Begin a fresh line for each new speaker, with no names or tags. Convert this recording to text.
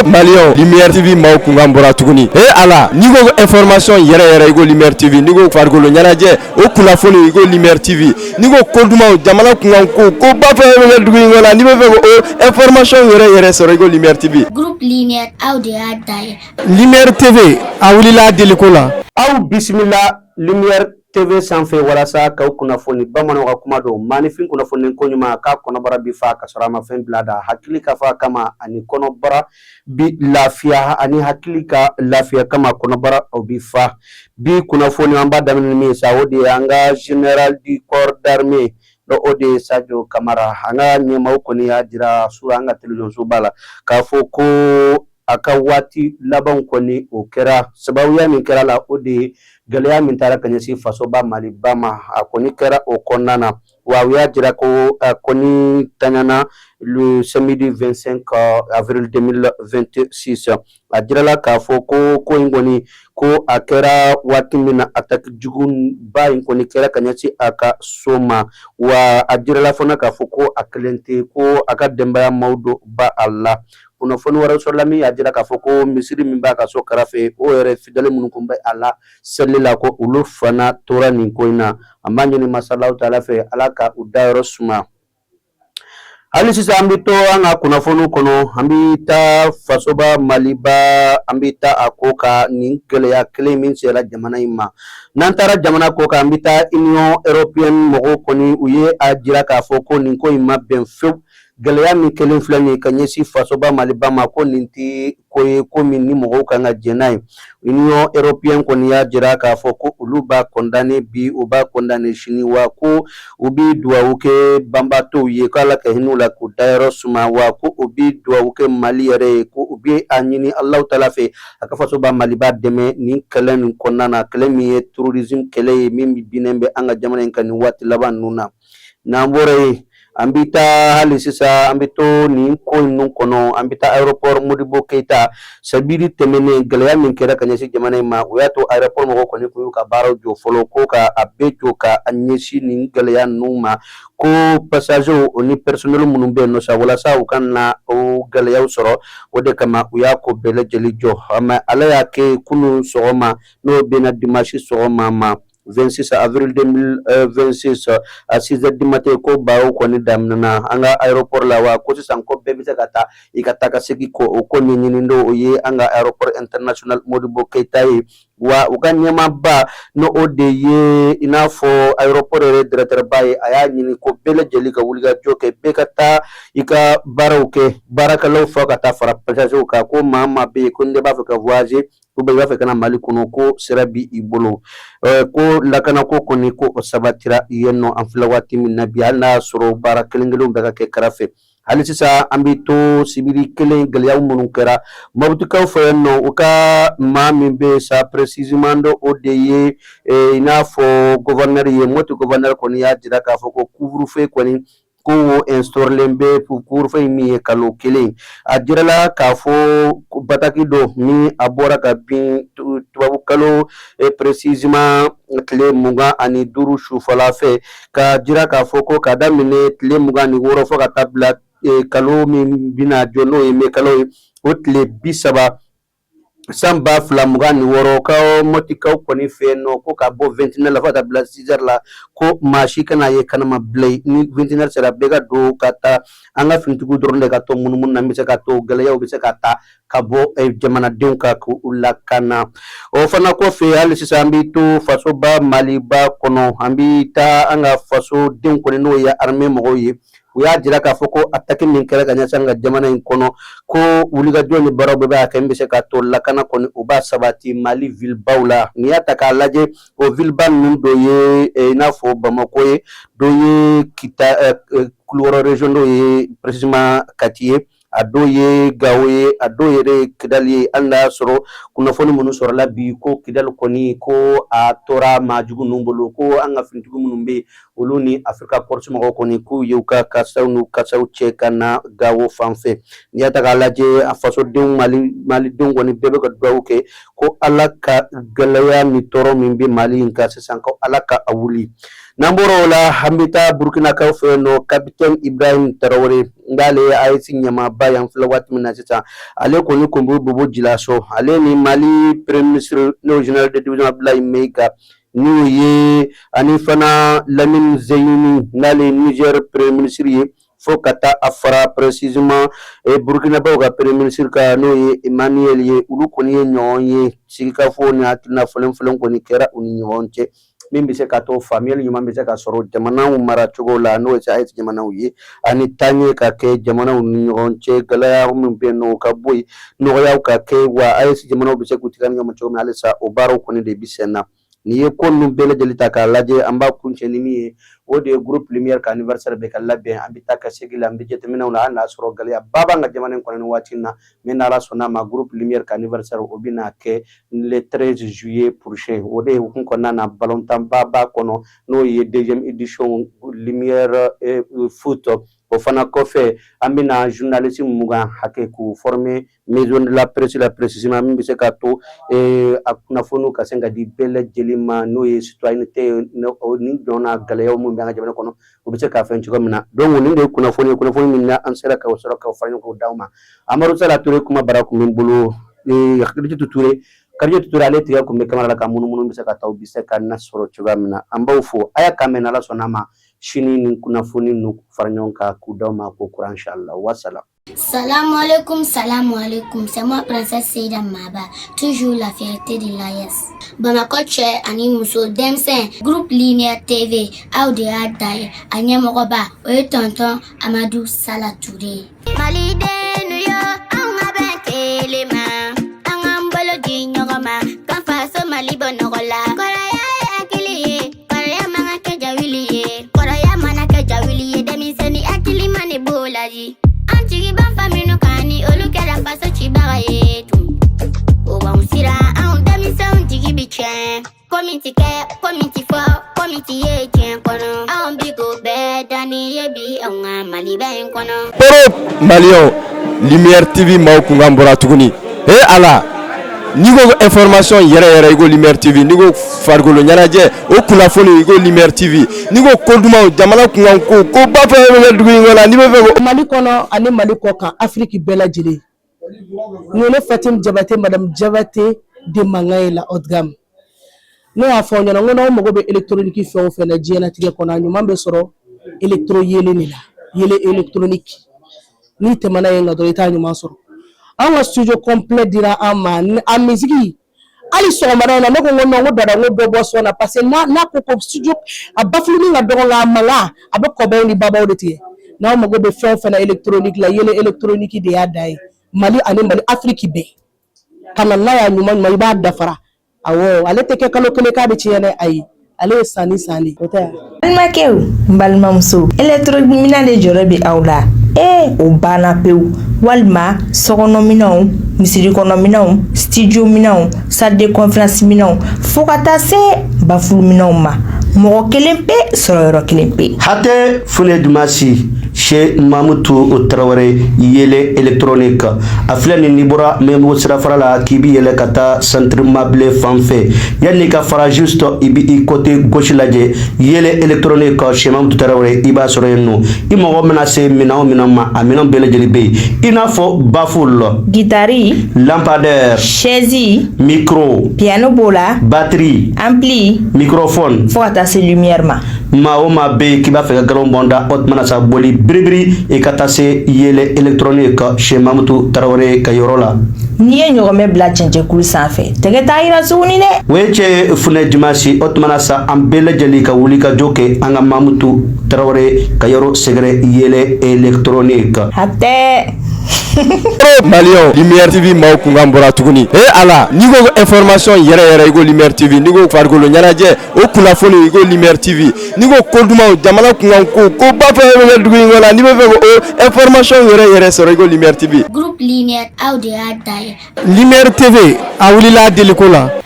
Malion Lumière TV maaw kunkan bɔra tuguni ala n'i ko information yɛrɛ i ko Lumière TV n'i ko farikolo ɲɛnajɛ o kunnafoni i ko Lumière TV n'i ko ko dumanw jamana kunkan ko ba fɛn bɛ kɛ dugu in kɔnɔ n'i bɛ fɛ o information yɛrɛ sɔrɔ i ko Lumière TV.
Groupe Lumière aw de y'a dayɛlɛ.
Lumière TV a wulila deliko la.
Aw bisimila Lumière TV sanfɛ walasa k'aw kunnafoni bamananw ka kuma don maanifin kunnafoni ko ɲuman k'a kɔnɔbara bi fa ka sɔrɔ a ma fɛn bila da hakili ka fa kama ani kɔnɔbara bi lafiya ani hakili ka lafiya kama kɔnɔbara o bi fa bi kunnafoni an b'a daminɛ min sa o de ye an ka général du corps d'armée o de ye Sadio Kamara an ka ɲɛmaaw kɔni y'a jira sur an ka télévision soba la k'a fɔ ko a ka waati laban kɔni o kɛra sababuya min kɛra la o de ye gɛlɛya min taara ka ɲɛsin fasoba Maliba ma a kɔni kɛra o kɔnɔna na wa u y'a jira ko a kɔni taɲana le samedi 25 avril 2026 a jirala k'a fɔ ko in kɔni ko a kɛra waati min na attaque juguba in kɔni kɛra ka ɲɛsin a ka so ma wa a jirala fana k'a fɔ ko a kelen tɛ ko a ka denbaya maaw do ba a la kunnafoni wɛrɛ sɔrɔla min y'a jira k'a fɔ ko misiri min b'a ka so kɛrɛfɛ o yɛrɛ fidèle minnu kun bɛ a la seli la ko olu fana tora nin ko in na an b'a ɲini masalaw taala fɛ ala ka u dayɔrɔ suma hali sisan an bɛ to an ka kunnafoniw kɔnɔ an bɛ taa fasoba Maliba an bɛ taa a ko ka nin gɛlɛya kelen min sera jamana in ma n'an taara jamana ko kan an bɛ taa Union Européenne mɔgɔw kɔni u ye a jira k'a fɔ ko nin ko in ma bɛn fewu gɛlɛya min kelen filɛ nin ye ka ɲɛsin fasoba Maliba ma ko nin tɛ ko ye ko min ni mɔgɔw kan ka jɛn n'a ye Union Européenne kɔni y'a jira k'a fɔ ko olu b'a condamné bi u b'a condamné sini wa ko u bɛ dugawu kɛ banbaatɔw ye k'Ala ka hinɛ u la k'u dayɔrɔ suma wa ko u bɛ dugawu kɛ Mali yɛrɛ ye ko u bɛ a ɲini Alahu taala fɛ a ka fasoba Maliba dɛmɛ nin kɛlɛ nin kɔnɔna na kɛlɛ min ye terrorisme kɛlɛ ye min binnen bɛ an ka jamana in kan nin waati laban ninnu na n'an bɔra yen an bɛ taa hali sisan an bɛ to nin ko ninnu kɔnɔ an bɛ taa aéroport Modibo Keyita sabiri tɛmɛnen gɛlɛya min kɛra ka ɲɛsin jamana in ma o y'a to aéroport mɔgɔw kɔni tun y'u ka baaraw jɔ fɔlɔ ko ka a bɛɛ jɔ ka a ɲɛsin nin gɛlɛya ninnu ma ko passagers o ni personnel minnu bɛ yen nɔ sa walasa u ka na o gɛlɛyaw sɔrɔ o de kama u y'a ko bɛɛ lajɛlen jɔ mais ala y'a kɛ kunun sɔgɔma n'o bɛnna dimanche sɔgɔma ma 26 avril 2026 à 6h du matin ko baaw kɔni daminɛna an ka aéroport la wa ko sisan ko bɛɛ bɛ se ka taa i ka taa ka segin ko o ko ɲɛɲini o ye an ka aéroport international Modibo Keyita ye wa u ka ɲɛmaaba no o de ye i n'a fɔ aéroport yɛrɛ directeur ba ye a y'a ɲini ko bɛɛ lajɛlen ka wulikajɔ kɛ bɛɛ ka taa i ka baaraw kɛ baarakɛlaw fɔ ka taa fara passagers kan ko maa bɛ yen ko ne b'a fɛ ka voyager ou bien i b'a fɛ ka na Mali kɔnɔ ko sira b'i bolo ko lakana ko kɔni ko o sabatira yen nɔ an filɛ waati min na bi hali n'a y'a sɔrɔ baara kelen kelenw bɛ ka kɛ kɛrɛfɛ hali sisan an bɛ to sibiri kelen gɛlɛyaw minnu kɛra mɔbutikaw fɛ yen nɔ u ka maa min bɛ yen sa précisément o de ye i n'a fɔ gouverneur ye Moti gouverneur kɔni y'a jira k'a fɔ ko couvre-feu kɔni ko instauré bɛ couvre-feu min ye kalo kelen a jirala k'a fɔ bataki dɔ ni a bɔra ka bin tubabukalo précisément tile 25 sufɛla fɛ ka jira k'a fɔ ko ka daminɛ tile 26 fɔ ka taa bila kalo min bɛna jɔ n'o ye mai kalo ye o tile 30 san 2026 ka mɔtikaw kɔni fɛ yen nɔ ko ka bɔ 29 la fo ka taa bila 6h la ko maa si kana ye kanama bilen ni 29 sera bɛɛ ka don ka taa an ka finitigiw dɔrɔn de ka to munumunu na bɛ se ka to gɛlɛyaw bɛ se ka taa ka bɔ jamanadenw kan k'u lakana o fana kɔfɛ hali sisan an bɛ to fasoba Maliba kɔnɔ an bɛ taa an ka fasodenw kɔni n'o ye armée mɔgɔw ye u y'a jira k'a fɔ ko attaque min kɛra ka ɲɛsin an ka jamana in kɔnɔ ko wulikajɔ ni baaraw bɛɛ b'a kɛ min bɛ se ka to lakana kɔni u b'a sabati Mali ville baw la n'i y'a ta k'a lajɛ o ville ba ninnu dɔ ye i n'a fɔ Bamako ye dɔ ye Kita Kulukɔrɔ région dɔ ye précisément Kati ye a dɔw ye Gawo ye a dɔw yɛrɛ ye Kidali ye hali n'a y'a sɔrɔ kunnafoni minnu sɔrɔla bi ko Kidali kɔni ko a tora maajugu ninnu bolo ko an ka finitigiw minnu bɛ yen olu ni Africa Corps mɔgɔw kɔni k'u ye u ka kasaw n'u kasaw cɛ ka na Gawo fan fɛ n'i y'a ta k'a lajɛ a fasodenw Malidenw kɔni bɛɛ bɛ ka dugawu kɛ ko Ala ka gɛlɛya ni tɔɔrɔ min bɛ Mali in kan sisan ko Ala ka a wuli Namboro la hambita Burkina Faso no Capitaine Ibrahim Traoré ngale aisi nyama bayan flawat minasita ale ko ni kombo bobo jilaso ale ni Mali Premier Ministre no General de Division Abdoulaye Meiga ni ye ani fana Lamine Zeyni ngale Niger Premier Ministre fo kata afara précisément Burkina Faso Premier Ministre ka no ye Emmanuel ye ulu ko ni nyon ye sika fo ni atina folen ko ni kera uni nyonche min bɛ se ka to famille ɲuman bɛ se ka sɔrɔ jamanaw mara cogo la n'o ye ayise jamanaw ye ani taɲɛ ka kɛ jamanaw ni ɲɔgɔn cɛ gɛlɛya min bɛ yen nɔ ka bɔ yen nɔgɔyaw ka kɛ wa ayise jamanaw bɛ se k'u tigɛ ni ɲɔgɔn cogo min halisa o baaraw kɔni de bɛ sen na ni ye ko ninnu bɛɛ lajɛlen ta k'a lajɛ an b'a kuncɛ ni min ye o de ye groupe lumière ka anniversaire bɛ ka labɛn an bɛ taa ka segin la an bɛ jateminɛw na hali n'a sɔrɔ gɛlɛya ba b'an ka jamana in kɔnɔ nin waati in na min n'ala sɔnn'a ma groupe lumière ka anniversaire o bɛ na kɛ le 13 juillet prochain o de ye hukumu kɔnɔna na ballontan ba b'a kɔnɔ n'o ye deuxième édition lumière foot o fana kɔfɛ an bɛna journaliste mugan hakɛ k'u former maison de la presse la précisément min bɛ se ka to a kunnafoniw ka se ka di bɛɛ lajɛlen ma n'o ye citoyenneté ni ɲɔgɔnna gɛlɛyaw min bɛ an ka jamana kɔnɔ o bɛ se k'a fɛn cogo min na donc nin de ye kunnafoni min na an sera ka o sɔrɔ ka fara ɲɔgɔn kan d'aw ma Amadu Sala Ture kuma bara kun bɛ n bolo Kadijatou Ture ale tigɛ kun bɛ kamera la ka munumunu bɛ se ka taa u bɛ se ka na sɔrɔ cogoya min na an b'aw fo a y'a kan mɛn n'Ala sɔnn'a ma sini ni kunnafoni nu fara ɲɔgɔn kan k'u d'aw ma ko kura inchallah wassalam.
Salam alaikum, c'est moi Princesse Seida Maba, toujours la fierté de l'AES. Bamako Tche ani Muso Demsen, groupe Lumière TV, Audi Adaye, Anyamoroba, Oye Tonton Amadou Sala Touré. Malide Nuyo, Anga Benke Lema, Anga Mbolo Dinyogama, Kanfaso Malibonorola, Koraya Akiliye, Koraya Manaka Jawiliye, Koraya Manaka Jawiliye, Demiseni Akili Mane Bolaji. Antigi ban famino kani olu kɛra faso cibaga ye tun o b'anw sira anw denmisɛnw jigi bi tiɲɛ komi ti kɛ komi ti fɔ komi ti ye tiɲɛ kɔnɔ anw bi ko bɛɛ danni ye bi anw ka Maliba in kɔnɔ.
Europe Malien Lumière TV maaw kunkan bɔra tuguni ala n'i ko information yɛrɛ i ko Lumière TV n'i ko farikolo ɲɛnajɛ o kunnafoni i ko Lumière TV n'i ko ko dumanw jamana kunkan ko ba fɛn bɛ kɛ dugu in kɔnɔ n'i bɛ fɛ ko
Mali kɔnɔ ani Mali kɔ kan Afrique bɛɛ lajɛlen ni ne Fatim Jabate Madame Jabate de Mangaye la haute gamme ne y'a fɔ ɲɛna ko n'aw mago bɛ électronique fɛn o fɛn na diɲɛlatigɛ kɔnɔ a ɲuman bɛ sɔrɔ électro yelen de la yelen électronique n'i tɛmɛna yen nka dɔrɔn i t'a ɲuman sɔrɔ an ka studio complet dira an ma a musique ali sɔgɔmada in na ne ko non ko dada ko dɔ bɔ sɔn na parce que n'a ko ko studio a bafulu ka dɔgɔ nka a manga a bɛ kɔbɛw ni babaw de tigɛ n'aw mago bɛ fɛn o fɛn na électronique la yelen électronique de y'a da ye Mali ani Mali Afrique bɛɛ ka na n'a y'a ɲuman ɲuman i b'a dafara awɔ ale tɛ kɛ kalo kelen k'a bɛ tiɲɛ dɛ ayi ale ye sanni o tɛ
balimakɛw n balimamuso électronique minɛn de jɔrɔ bɛ aw la o banna pewu walima sɔgɔnɔminɛnw misiri kɔnɔminɛnw studio minɛnw salle de conférence minɛnw fo ka taa se bafulu minɛnw ma mɔgɔ kelen pe sɔrɔ yɔrɔ kelen pe
hatɛ fune dumasi Cheikh Mamutu Traoré yele électronique a filɛ ni bɔra Membo sirafara la k'i bi yɛlɛ ka taa centre meublé fan fɛ yanni ka fara juste i bi i côté gauche lajɛ yele électronique Cheikh Mamutu Traoré i b'a sɔrɔ yen nɔ i mɔgɔ mana se minɛn o minɛn ma a minɛn bɛɛ lajɛlen bɛ yen i n'a fɔ baffle guitare lampadaire
chaise
micro
piano b'o la
batterie
ampli
microphone
fo ka taa se lumière ma
maa o maa bɛ yen k'i b'a fɛ ka galon bɔnda o tuma na sa boli biribiri i ka taa se yɛlɛ électronique Cheikh Mamutu Traoré ka yɔrɔ la
n'i ye ɲɔgɔmɛ bila cɛncɛnkulu sanfɛ tɛgɛ t'a yira tuguni dɛ
o ye cɛ funɛ dimanche o tuma na sa an bɛɛ lajɛlen ka wuli ka jɔ kɛ an ka Mamutu Traoré ka yɔrɔ sɛgɛrɛ yɛlɛ électronique
hatɛ
Malien Lumière TV maaw kunkan bɔra tuguni ala n'i ko information yɛrɛ i ko Lumière TV n'i ko farikolo ɲɛnajɛ o kunnafoni i ko Lumière TV n'i ko dumanw jamana kunkan ko ba fɛn bɛ kɛ dugu in kɔnɔ n'i bɛ fɛ ko information yɛrɛ sɔrɔ i ko Lumière TV
Groupe Lumière Audi Adaye.
Lumière TV a wulila a deliko la